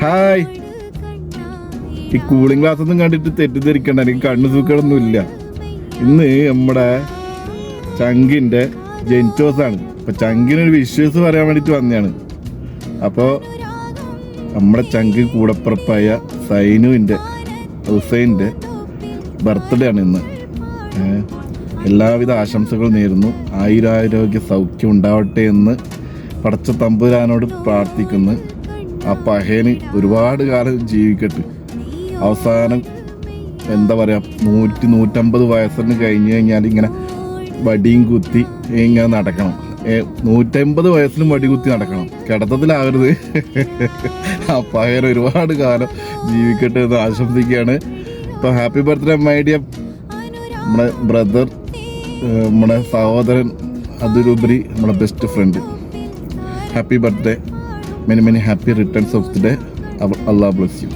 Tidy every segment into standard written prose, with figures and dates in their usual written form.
Hi. ഈ cooling glass ഒന്നും കണ്ടിട്ട് തെറ്റിദ്ധരിക്കണ്ട, എനിക്ക് കണ്ണു സൂക്കടൊന്നുമില്ല. ഇന്ന് നമ്മുടെ ചങ്കിൻ്റെ ജെൻറ്റോസാണ്. അപ്പോൾ ചങ്കിനൊരു വിഷ്വസ് പറയാൻ വേണ്ടിയിട്ട് വന്നതാണ്. അപ്പോൾ നമ്മുടെ ചങ്ക് കൂടപ്പുറപ്പായ സൈനുവിൻ്റെ ഹുസൈൻ്റെ ബർത്ത്ഡേ ആണ് ഇന്ന്. എല്ലാവിധ ആശംസകൾ നേരുന്നു. ആയുരാരോഗ്യ സൗഖ്യം ഉണ്ടാവട്ടെ എന്ന് പടച്ച തമ്പുരാനോട് പ്രാർത്ഥിക്കുന്നു. ആ പഹേന് ഒരുപാട് കാലം ജീവിക്കട്ടെ. അവസാനം എന്താ പറയുക, 100-150 വയസ്സിന് കഴിഞ്ഞ് കഴിഞ്ഞാൽ ഇങ്ങനെ വടിയും കുത്തി ഇങ്ങനെ നടക്കണം. 150 വയസ്സിലും വടി കുത്തി നടക്കണം, കിടത്തത്തിലാവരുത്. ആ പഹേൻ ഒരുപാട് കാലം ജീവിക്കട്ടെ എന്ന് ആശംസിക്കുകയാണ്. ഇപ്പോൾ ഹാപ്പി ബർത്ത്ഡേ മൈ ഡിയർ നമ്മുടെ ബ്രദർ, നമ്മുടെ സഹോദരൻ, അതിലുപരി നമ്മുടെ best friend. Happy birthday, many many happy returns of the day. Allah bless you.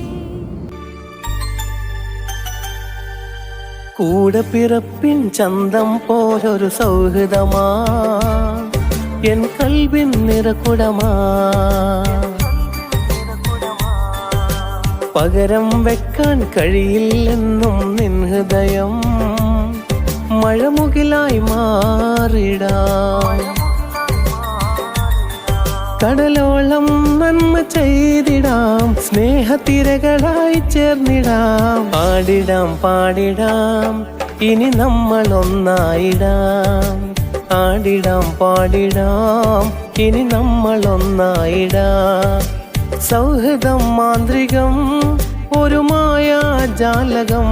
കൂടെ പിറപ്പിൻ ചന്തം പോലൊരു സൗഹൃദമാ എൻ കൽബിൻ നിറകുടമാ. പകരം വെക്കാൻ കഴിയില്ലെന്നും നിൻ ഹൃദയം മഴമുകിലായി മാറിടാം. കടലോളം നന്മ ചെയ്തിടാം, സ്നേഹത്തിരകളായി ചേർന്നിടാം. ആടിടാം പാടിടാം, ഇനി നമ്മൾ ഒന്നായിടാം. ആടിടാം പാടിടാം, ഇനി നമ്മൾ ഒന്നായിടാം. സൗഹൃദം മാന്ത്രികം, ഒരു മായാജാലകം.